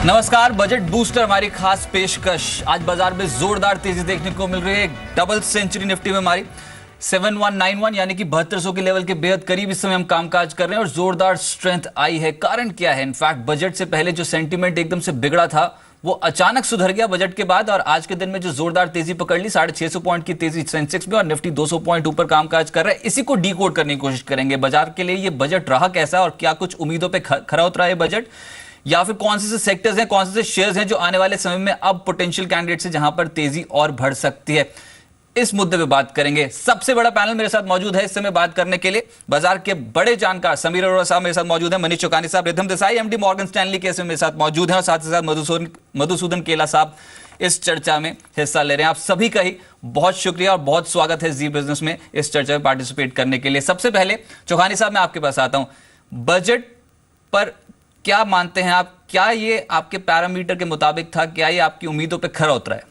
नमस्कार। Budget booster हमारी खास पेशकश। आज बाजार में जोरदार तेजी देखने को मिल रही है। एक डबल सेंचुरी निफ्टी में हमारी 7191 यानी कि 7200 के लेवल के बेहद करीब इस समय हम कामकाज कर रहे हैं और जोरदार स्ट्रेंथ आई है। कारण क्या है? इनफैक्ट बजट से पहले जो सेंटीमेंट एकदम से बिगड़ा था वो अचानक सुधर गया बजट के बाद, और आज के दिन में जो जोरदार तेजी पकड़ ली, 650 पॉइंट की तेजी सेंसेक्स में, और निफ्टी 200 पॉइंट ऊपर कामकाज कर रहा है। इसी को डीकोड करने की कोशिश करेंगे। बाजार के लिए ये बजट रहा कैसा और क्या कुछ उम्मीदों पे खरा उतरा है बजट, या फिर कौन से सेक्टर्स हैं, कौन से शेयर्स हैं जो आने वाले समय में अब पोटेंशियल कैंडिडेट्स हैं जहां पर तेजी और बढ़ सकती है, इस मुद्दे पे बात करेंगे। सबसे बड़ा पैनल मेरे साथ मौजूद है इस समय बात करने के लिए। बाजार के बड़े जानकार समीर अरोड़ा साहब मेरे साथ मौजूद हैं, मनीष चौकानी साहब, rhythm Desai MD Morgan Stanley के इसमें मेरे साथ मौजूद हैं, और साथ ही साथ मधुसूदन केला साहब इस चर्चा में हिस्सा ले रहे हैं। आप सभी का ही बहुत शुक्रिया और बहुत स्वागत है जी बिजनेस में इस चर्चा में पार्टिसिपेट करने के लिए। सबसे पहले चौकानी साहब मैं आपके पास आता हूं। बजट पर क्या मानते हैं आप? क्या ये आपके पैरामीटर के मुताबिक था? क्या ये आपकी उम्मीदों पे खरा उतरा है?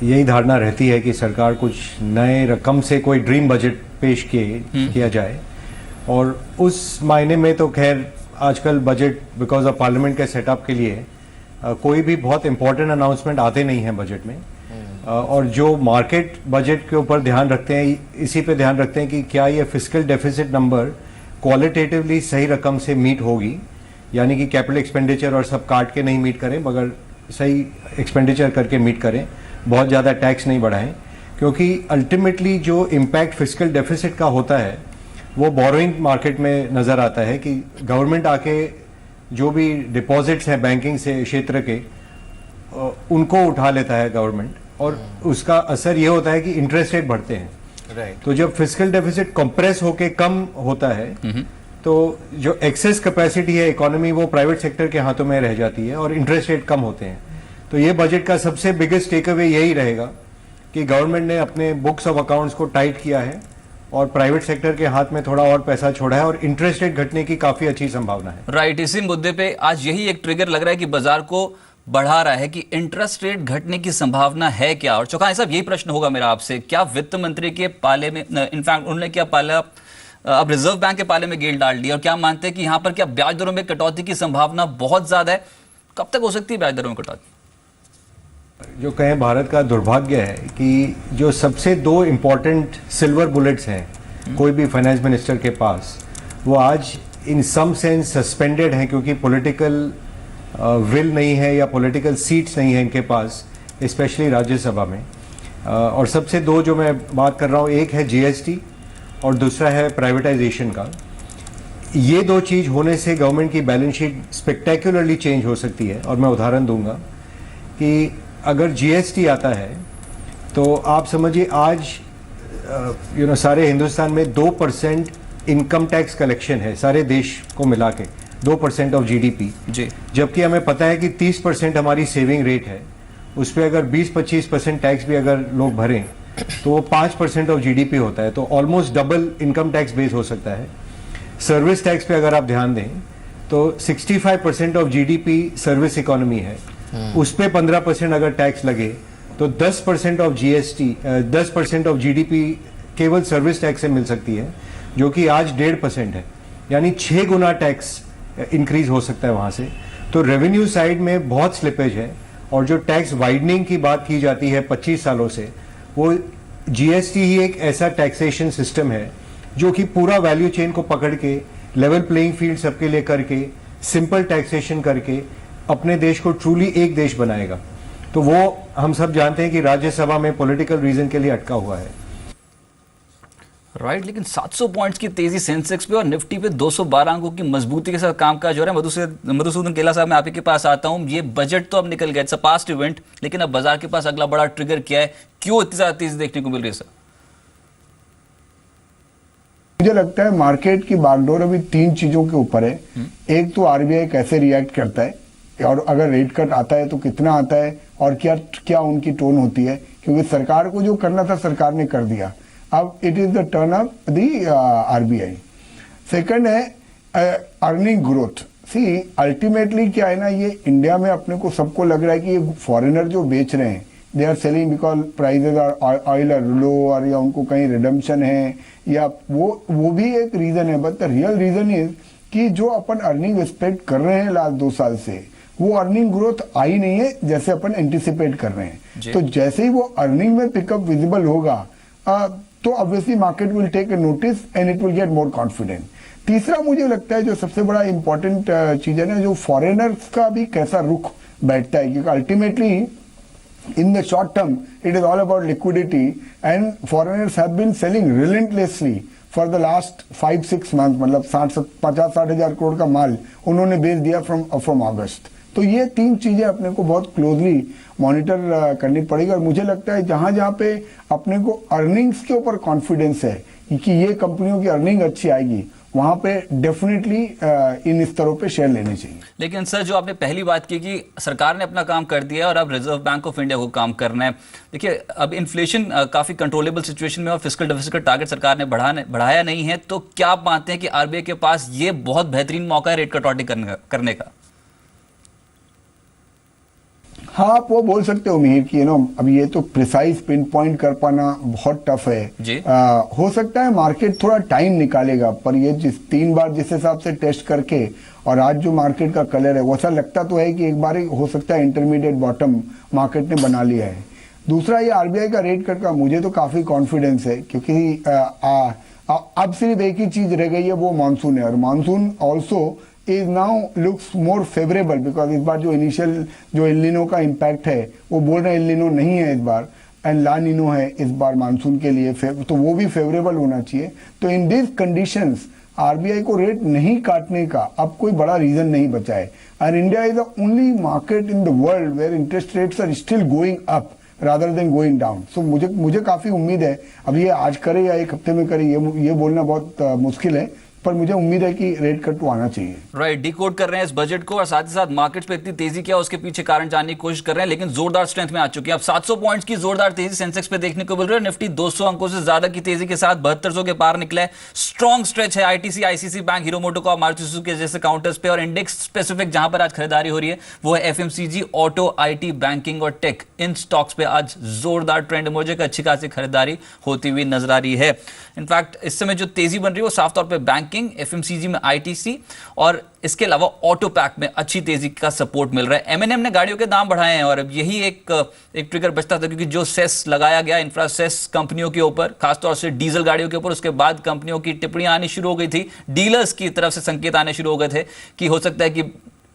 यही धारणा रहती है कि सरकार कुछ नए रकम से कोई ड्रीम बजट पेश किया जाए, और उस मायने में तो खैर आजकल बजट बिकॉज ऑफ पार्लियामेंट के सेटअप के लिए कोई भी बहुत इंपॉर्टेंट अनाउंसमेंट आते नहीं हैं बजट में। और जो मार्केट बजट के ऊपर ध्यान रखते हैं, इसी पे ध्यान रखते हैं कि क्या ये फिस्कल डेफिसिट नंबर क्वालिटेटिवली सही रकम से मीट होगी, यानी कि कैपिटल एक्सपेंडिचर और सब काट के नहीं मीट करें, मगर सही एक्सपेंडिचर करके मीट करें, बहुत ज़्यादा टैक्स नहीं बढ़ाएं, क्योंकि अल्टीमेटली जो इम्पैक्ट फिस्कल डेफिसिट का होता है वो बोरोइंग मार्केट में नज़र आता है कि गवर्नमेंट आके जो भी डिपॉजिट्स हैं बैंकिंग से क्षेत्र के उनको उठा लेता है गवर्नमेंट, और उसका असर ये होता है कि इंटरेस्ट रेट बढ़ते हैं। तो जब फिस्कल डेफिसिट कंप्रेस होके कम होता है तो जो एक्सेस कैपेसिटी है इकोनॉमी वो प्राइवेट सेक्टर के हाथों में रह जाती है और इंटरेस्ट रेट कम होते हैं। तो ये बजट का सबसे बिगेस्ट टेक अवे यही रहेगा कि गवर्नमेंट ने अपने बुक्स ऑफ अकाउंट्स को टाइट किया है और प्राइवेट सेक्टर के हाथ में थोड़ा और पैसा छोड़ा है, और इंटरेस्ट रेट घटने की काफी अच्छी संभावना है। राइट, इसी मुद्दे पे आज यही एक ट्रिगर लग रहा है कि बाजार को बढ़ा रहा है कि इंटरेस्ट रेट घटने की संभावना है क्या। और चौकानी साहब यही प्रश्न होगा मेरा आपसे, क्या वित्त मंत्री के पाले में, इनफैक्ट उन्होंने क्या पाला अब रिजर्व बैंक के पाले में गेल डाल दी, और क्या मानते हैं कि यहां पर क्या ब्याज दरों में कटौती की संभावना बहुत ज्यादा है? कब तक हो सकती है ब्याज दरों में कटौती? जो कहें भारत का दुर्भाग्य है कि जो सबसे दो इम्पोर्टेंट सिल्वर बुलेट्स हैं कोई भी फाइनेंस मिनिस्टर के पास, वो आज इन सम सेंस सस्पेंडेड हैं, क्योंकि पॉलिटिकल विल नहीं है या पॉलिटिकल सीट्स नहीं है इनके पास, स्पेशली राज्यसभा में। और सबसे दो जो मैं बात कर रहा हूँ, एक है जीएसटी और दूसरा है प्राइवेटाइजेशन का। ये दो चीज़ होने से गवर्नमेंट की बैलेंस शीट स्पेक्टेकुलरली चेंज हो सकती है। और मैं उदाहरण दूंगा कि अगर जीएसटी आता है तो आप समझिए आज सारे हिंदुस्तान में 2% इनकम टैक्स कलेक्शन है सारे देश को मिला के, 2% ऑफ जीडीपी जी, जबकि हमें पता है कि 30% हमारी सेविंग रेट है। उस पर अगर 20-25% टैक्स भी अगर लोग भरें तो वो 5% ऑफ जीडीपी होता है, तो almost double income tax base हो सकता है। सर्विस टैक्स पे अगर आप ध्यान दें तो 65% ऑफ जीडीपी सर्विस इकोनॉमी है, उस पर 15% अगर टैक्स लगे तो 10% ऑफ जीएसटी 10% ऑफ जीडीपी केवल सर्विस टैक्स से मिल सकती है, जो कि आज 1.5% है, यानी 6 गुना टैक्स इंक्रीज हो सकता है वहां से। तो रेवेन्यू साइड में बहुत स्लिपेज है, और जो टैक्स वाइडनिंग की बात की जाती है 25 सालों से, वो जीएसटी ही एक ऐसा टैक्सेशन सिस्टम है जो कि पूरा वैल्यू चेन को पकड़ के लेवल प्लेइंग फील्ड सबके लिए करके सिंपल टैक्सेशन करके अपने देश को ट्रूली एक देश बनाएगा। तो वो हम सब जानते हैं कि राज्यसभा में पॉलिटिकल रीजन के लिए अटका हुआ है। राइट, लेकिन 700 पॉइंट्स की तेजी सेंसेक्स पे और निफ्टी पे 212 अंकों की मजबूती के साथ कामकाज हो रहा है। मधुसूदन केला साहब मैं आप ही के पास आता हूं। ये बजट तो अब निकल गया, इट्स अ पास्ट इवेंट, लेकिन अब बाजार के पास अगला बड़ा ट्रिगर क्या है? क्यों इतनी ज्यादा तेजी देखने को मिल रही है सर? मुझे लगता है मार्केट की बागडोर अभी 3 चीजों के ऊपर है। एक तो आरबीआई कैसे रिएक्ट करता है, और अगर रेट कट आता है तो कितना आता है, और क्या उनकी टोन होती है, क्योंकि सरकार को जो करना था सरकार ने कर दिया। अब it is the turn off the RBI. Second है अर्निंग ग्रोथ। सी अल्टीमेटली क्या है ना, ये इंडिया में अपने को सबको लग रहा है कि ये फॉरेनर जो बेच रहे हैं, they are selling because prices are oil are low, और या उनको कहीं रिडम्पशन है, या वो भी एक रीजन है। But the real reason is कि जो अपन अर्निंग एक्सपेक्ट कर रहे हैं लास्ट 2 साल से, वो अर्निंग ग्रोथ आई नहीं है जैसे अपन एंटिसिपेट कर रहे हैं। तो जैसे ही वो अर्निंग में पिकअप विजिबल होगा तो obviously market will take a notice and it will get more confident. तीसरा मुझे लगता है जो सबसे बड़ा इंपॉर्टेंट चीज है ना, जो फॉरेनर्स का भी कैसा रुख बैठता है, क्योंकि ultimately in the short term it is all about liquidity and foreigners have been selling relentlessly for the last 5-6 months। मतलब 50-60 हजार करोड़ का माल उन्होंने बेच दिया फ्रॉम अगस्त। तो ये 3 चीजें अपने को बहुत क्लोजली मॉनिटर करनी पड़ेगी। और मुझे लगता है जहां जहां पे अपने को अर्निंग्स के ऊपर कॉन्फिडेंस है कि ये कंपनियों की अर्निंग अच्छी आएगी, वहां पे डेफिनेटली इन स्तरों पे शेयर लेने चाहिए। लेकिन सर, जो आपने पहली बात की कि सरकार ने अपना काम कर दिया है और अब रिजर्व बैंक ऑफ इंडिया को काम करना है। देखिए, अब इन्फ्लेशन काफी कंट्रोलेबल सिचुएशन में और फिस्कल डेफिसिट का टारगेट सरकार ने बढ़ाया नहीं है, तो क्या आप मानते हैं कि आरबीआई के पास ये बहुत बेहतरीन मौका है रेट कटौती करने का? हाँ, आप वो बोल सकते हो मिहिर कि अब ये तो प्रिसाइज पिन पॉइंट कर पाना बहुत टफ है जी। हो सकता है मार्केट थोड़ा टाइम निकालेगा, पर ये 3 बार जिस हिसाब से टेस्ट करके और आज जो मार्केट का कलर है वैसा लगता तो है कि एक बार ही हो सकता है इंटरमीडिएट बॉटम मार्केट ने बना लिया है। दूसरा, ये आरबीआई का रेट कट का मुझे तो काफी कॉन्फिडेंस है, क्योंकि अब सिर्फ एक ही चीज रह गई है, वो मानसून है। और monsoon also is now looks more favourable, because इस बार जो इनिशियल जो एल नीनो का इम्पैक्ट है, वो बोल रहे हैं एल नीनो नहीं है इस बार एंड ला नीनो है इस बार मानसून के लिए, तो वो भी फेवरेबल होना चाहिए। तो इन दिस कंडीशंस आरबीआई को रेट नहीं काटने का अब कोई बड़ा रीजन नहीं बचा है। And India is the only market in the world where interest rates are still going up rather than going down. So मुझे काफी उम्मीद है, अब ये आज करे या एक हफ्ते में करे ये बोलना बहुत मुश्किल है, पर मुझे उम्मीद है कि रेट कट तो आना चाहिए। राइट, डिकोड कर रहे हैं इस बजट को और साथ ही साथ मार्केट्स पे इतनी तेजी क्या उसके पीछे कारण जानने की कोशिश कर रहे हैं, लेकिन जोरदार स्ट्रेंथ में आ चुकी है। अब 700 पॉइंट्स की जोरदार तेजी सेंसेक्स पे देखने को मिल रही है। निफ्टी 200 अंकों से ज्यादा की तेजी के साथ 7200 के पार निकला है। स्ट्रॉन्ग स्ट्रेच है ITC, ICC bank, hero MotoCorp, Maruti Suzuki जैसे काउंटर्स पे। और इंडेक्स स्पेसिफिक जहां पर आज खरीदारी हो रही है वो है एफएमसीजी, ऑटो, आईटी, बैंकिंग और टेक। इन स्टॉक्स पे आज जोरदार ट्रेंड इमर्ज, अच्छी खासी खरीदारी होती हुई नजर आ रही है। इनफैक्ट इस समय जो तेजी बन रही है वो साफ तौर पर बैंकिंग, एफएमसीजी में आईटीसी और इसके अलावा ऑटो पैक में अच्छी तेजी का सपोर्ट मिल रहा है। एमएनएम ने गाड़ियों के दाम बढ़ाए हैं और अब यही एक ट्रिगर बचता था, क्योंकि जो सेस लगाया गया इंफ्रा सेस कंपनियों के ऊपर, खासतौर से डीजल गाड़ियों के ऊपर, उसके बाद कंपनियों की टिप्पणियां आनी शुरू हो गई थी, डीलर्स की तरफ से संकेत आने शुरू हो गए थे कि हो सकता है कि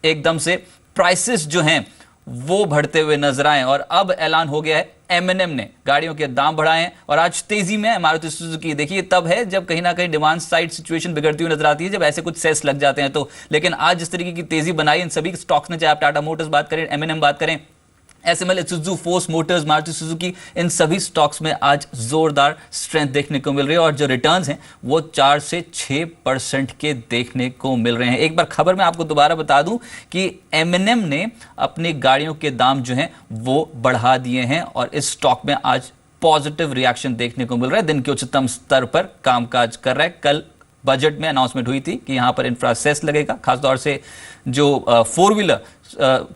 एकदम से प्राइसेस जो हैं वो बढ़ते हुए नजर आए। और अब ऐलान हो गया है, एमएनएम ने गाड़ियों के दाम बढ़ाए हैं और आज तेजी में मारुति सुजुकी। देखिए, तब है जब कहीं ना कहीं डिमांड साइड सिचुएशन बिगड़ती हुई नजर आती है, जब ऐसे कुछ सेस लग जाते हैं तो। लेकिन आज जिस तरीके की तेजी बनाई इन सभी स्टॉक्स ने, चाहे आप टाटा मोटर्स बात करें, एमएनएम बात करें, SML, Isuzu, Force Motors, Maruti Suzuki, इन सभी स्टॉक्स में आज जोरदार स्ट्रेंथ देखने को मिल रही है और जो रिटर्न्स हैं वो 4 से 6% के देखने को मिल रहे हैं। एक बार खबर में आपको दोबारा बता दूं कि एमएनएम ने अपनी गाड़ियों के दाम जो हैं वो बढ़ा दिए हैं और इस स्टॉक में आज पॉजिटिव रिएक्शन देखने को मिल रहा है। दिन के उच्चतम स्तर पर कामकाज कर रहा है। कल बजट में अनाउंसमेंट हुई थी कि यहां पर इंफ्रासेस लगेगा, खासतौर से जो 4 व्हीलर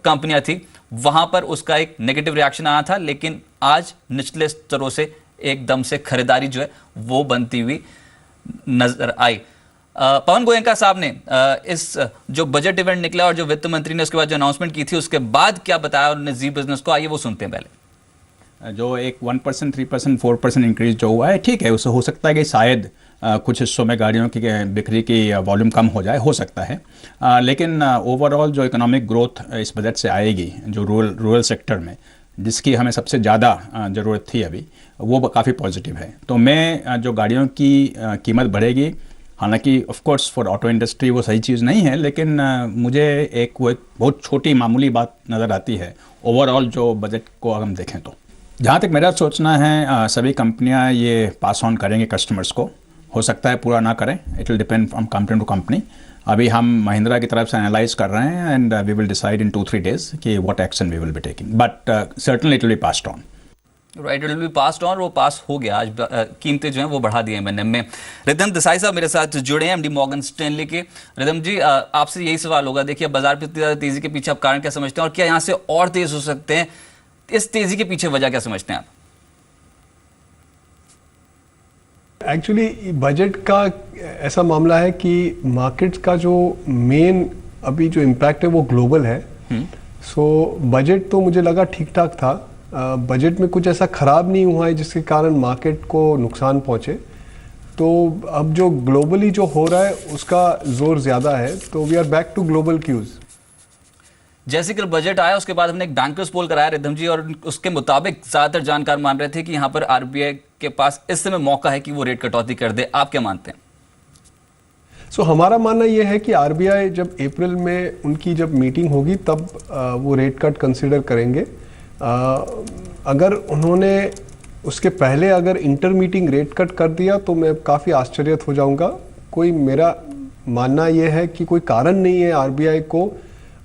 कंपनियां थी वहां पर उसका एक नेगेटिव रिएक्शन आया था, लेकिन आज निचले स्तरों से एकदम से खरीदारी जो है वो बनती हुई नजर आई। पवन गोयनका साहब ने इस जो बजट इवेंट निकला और जो वित्त मंत्री ने उसके बाद जो अनाउंसमेंट की थी उसके बाद क्या बताया उन्होंने जी बिजनेस को, आइए वो सुनते हैं पहले। जो एक 1%, 3%, 4% इंक्रीज जो हुआ है, ठीक है, उससे हो सकता है कि शायद कुछ हिस्सों में गाड़ियों की बिक्री की वॉल्यूम कम हो जाए, हो सकता है, लेकिन ओवरऑल जो इकोनॉमिक ग्रोथ इस बजट से आएगी जो रूरल सेक्टर में, जिसकी हमें सबसे ज़्यादा ज़रूरत थी अभी, वो काफ़ी पॉजिटिव है। तो मैं जो गाड़ियों की कीमत बढ़ेगी, हालांकि of course for auto industry वो सही चीज़ नहीं है, लेकिन मुझे एक बहुत छोटी मामूली बात नज़र आती है ओवरऑल जो बजट को अगर हम देखें तो। जहाँ तक मेरा सोचना है, सभी कंपनियाँ ये पास ऑन करेंगे कस्टमर्स को, हो सकता है पूरा ना करें, it will depend from company to company. अभी हम महिंद्रा की तरफ से एनालाइज कर रहे हैं and we will decide in 2-3 days कि what action we will be taking, but certainly it will be passed on. Right, it will be passed on, वो पास हो गया। आज कीमतें जो हैं वो बढ़ा दी हैं एमएनएम में। रिदम देसाई साहब मेरे साथ जुड़े हैं, एमडी मॉर्गन स्टैनली के। रिदम जी, आपसे यही सवाल होगा, देखिए बाजार पे इतनी ज़्यादा तेजी के पीछे आप कारण क्या समझते हैं और क्या यहाँ से और तेज हो सकते हैं? इस तेजी के पीछे वजह क्या समझते हैं आप? एक्चुअली बजट का ऐसा मामला है कि मार्केट्स का जो मेन अभी जो इम्पैक्ट है वो ग्लोबल है। सो बजट तो मुझे लगा ठीक ठाक था। बजट में कुछ ऐसा खराब नहीं हुआ है जिसके कारण मार्केट को नुकसान पहुंचे। तो अब जो ग्लोबली जो हो रहा है उसका जोर ज़्यादा है, तो we are back to global cues. जैसे कल बजट आया उसके बाद हमने एक बैंकर्स पोल कराया रिधम जी, और उसके मुताबिक ज्यादातर जानकार मान रहे थे कि यहाँ पर आरबीआई के पास इस समय मौका है कि वो रेट कटौती कर दे। आप क्या मानते हैं? सो हमारा मानना ये है कि आरबीआई जब अप्रैल में उनकी जब मीटिंग होगी तब वो रेट कट कंसिडर करेंगे। अगर उन्होंने उसके पहले अगर इंटर मीटिंग रेट कट कर दिया तो मैं काफ़ी आश्चर्यचकित हो जाऊंगा। कोई मेरा मानना यह है कि कोई कारण नहीं है आरबीआई को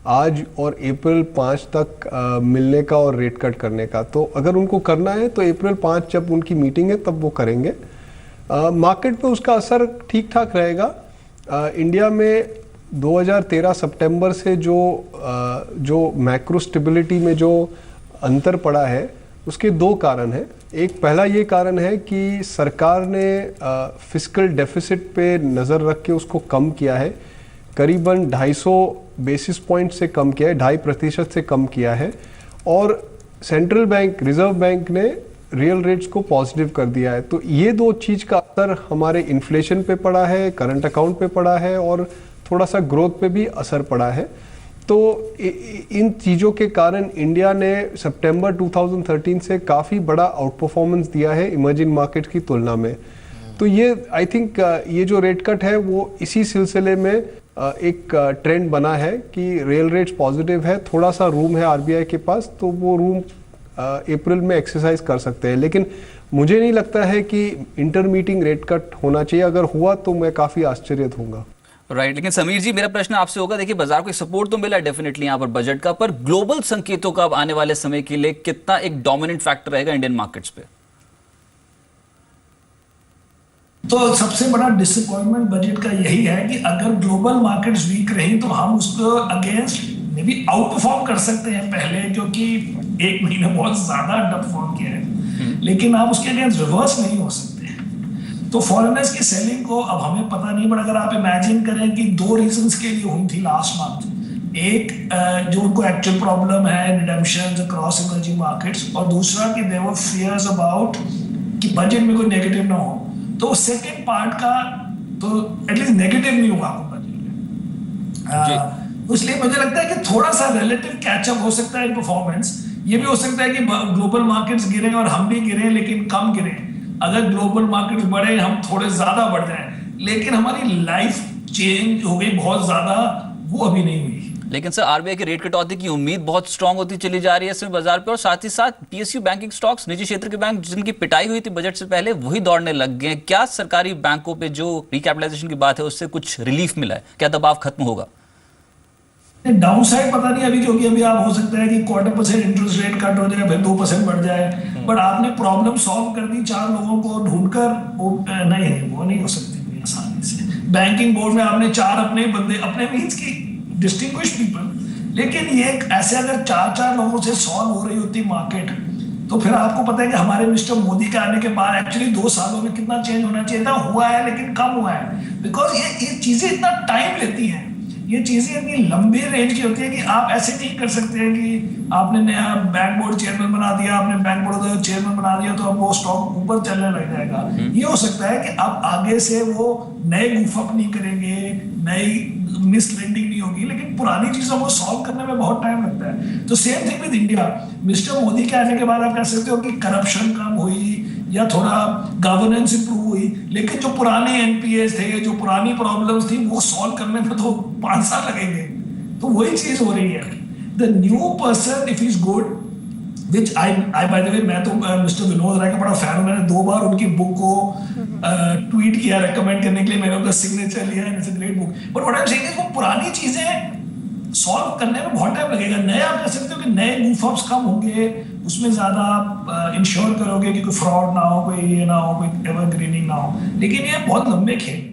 आज और अप्रैल 5 तक मिलने का और रेट कट करने का। तो अगर उनको करना है तो अप्रैल 5 जब उनकी मीटिंग है तब वो करेंगे। मार्केट पे उसका असर ठीक ठाक रहेगा। इंडिया में 2013 सितंबर से जो मैक्रो स्टेबिलिटी में जो अंतर पड़ा है उसके दो कारण हैं। एक पहला ये कारण है कि सरकार ने फिस्कल डेफिसिट पे नज़र रख के उसको कम किया है, करीबन 250 बेसिस पॉइंट से कम किया है, 2.5% से कम किया है। और सेंट्रल बैंक रिजर्व बैंक ने रियल रेट्स को पॉजिटिव कर दिया है। तो ये दो चीज़ का असर हमारे इन्फ्लेशन पे पड़ा है, करंट अकाउंट पे पड़ा है और थोड़ा सा ग्रोथ पे भी असर पड़ा है। तो इन चीज़ों के कारण इंडिया ने सितंबर 2013 से काफ़ी बड़ा आउट परफॉर्मेंस दिया है इमर्जिंग मार्केट की तुलना में। तो ये आई थिंक ये जो रेट कट है वो इसी सिलसिले में एक ट्रेंड बना है कि रियल रेट्स पॉजिटिव है, थोड़ा सा रूम है आरबीआई के पास, तो वो रूम अप्रैल में एक्सरसाइज कर सकते हैं। लेकिन मुझे नहीं लगता है कि इंटर मीटिंग रेट कट होना चाहिए। अगर हुआ तो मैं काफ़ी आश्चर्यचकित होऊंगा। राइट लेकिन समीर जी मेरा प्रश्न आपसे होगा, देखिए बाजार को सपोर्ट तो मिला डेफिनेटली यहाँ पर बजट का, पर ग्लोबल संकेतों का अब आने वाले समय के लिए कितना एक डोमिनेंट फैक्टर रहेगा इंडियन मार्केट्स पे? तो सबसे बड़ा डिसअपॉइंटमेंट बजट का यही है कि अगर ग्लोबल मार्केट्स वीक रही तो हम उसको against may be out perform कर सकते हैं पहले, क्योंकि एक महीना बहुत ज्यादा अंडर परफॉर्म किया है, लेकिन आप उसके अगेंस्ट रिवर्स नहीं हो सकते। तो फॉरेनर्स की सेलिंग को अब हमें पता नहीं, बट अगर आप इमेजिन करें कि 2 रीजंस के लिए हुई थी लास्ट मंथ, एक जो उनको एक्चुअल प्रॉब्लम है रिडेम्पशंस अक्रॉस इमर्जिंग मार्केट्स, और दूसरा कि देयर वर फियर्स अबाउट कि बजट में कोई नेगेटिव ना हो। तो सेकंड पार्ट का तो एटलीस्ट नेगेटिव नहीं हुआ बजट में, इसलिए मुझे लगता है कि थोड़ा सा रिलेटिव कैचअप हो सकता है इन परफॉर्मेंस। ये भी हो सकता है कि ग्लोबल मार्केट्स गिरे और हम भी गिरे लेकिन कम गिरे। अगर ग्लोबल मार्केट्स बढ़े हम थोड़े ज्यादा बढ़ जाएं, लेकिन हमारी लाइफ चेंज हो गई बहुत ज्यादा, वो अभी नहीं हुई। लेकिन सर आरबीआई की रेट कटौती की उम्मीद बहुत स्ट्रांग होती चली जा रही है इसमें बाजार पे, और साथ ही साथ पीएसयू बैंकिंग स्टॉक्स, निजी क्षेत्र के बैंक जिनकी पिटाई हुई थी बजट से पहले, वही दौड़ने लग गए। क्या सरकारी बैंकों पे जो रिकैपिटलाइजेशन की बात है उससे कुछ रिलीफ मिला है? क्या दबाव खत्म होगा? डाउन साइड पता नहीं अभी, क्योंकि अभी आप हो सकता है कि 0.25% इंटरेस्ट रेट कट हो जाए, फिर 2% बढ़ जाए, बट आपने प्रॉब्लम सॉल्व कर दी 4 लोगों को ढूंढकर, नहीं वो नहीं हो सकती आसानी से। बैंकिंग बोर्ड में आपने 4 अपने बंदे, अपने मींस की डिस्टिंग्विश्ड पीपल, लेकिन ये ऐसे अगर 4 लोगों से सॉल्व हो रही होती मार्केट, तो फिर आपको पता है कि हमारे मिस्टर मोदी के आने के बाद एक्चुअली 2 सालों में कितना चेंज होना चाहिए था, हुआ है लेकिन कम हुआ है। बिकॉज ये चीजें इतना टाइम लेती हैं, ये चीजें इतनी लंबे रेंज की होती है कि आप ऐसे नहीं कर सकते हैं कि आपने नया बैंक बोर्ड चेयरमैन बना दिया, आपने बैंक बोर्ड चेयरमैन बना दिया तो अब वो स्टॉक ऊपर चलने लग जाएगा। ये हो सकता है कि अब आगे से वो नए गुफअप नहीं करेंगे, नई मिसलेंडिंग नहीं होगी, लेकिन पुरानी चीजों को सॉल्व करने में बहुत टाइम लगता है। तो same thing with India, mister Modi के आने के बाद आप कह सकते हो कि करप्शन कम हुई या थोड़ा गवर्नेंस इंप्रूव हुई, लेकिन जो पुराने एनपीएस थे, जो पुरानी प्रॉब्लम्स थी, वो सॉल्व करने में तो 5 साल लगेंगे। तो वही चीज हो रही है। The new person if is good, which I by the way, मैं तो मिस्टर विनोद राय का बड़ा फैन हूं, मैंने 2 बार उनकी बुक को ट्वीट किया रेकमेंड करने के लिए, मैंने उनका सिग्नेचर लिया, it's a great book. But what I am saying is वो पुरानी चीजें सॉल्व करने में बहुत टाइम लगेगा। नए आप कह सकते हो कि नए गूफअप्स कम होंगे, उसमें ज्यादा आप इंश्योर करोगे कि कोई फ्रॉड ना हो, कोई ये ना हो, कोई एवरग्रीनिंग ना हो, लेकिन ये बहुत लंबे खेल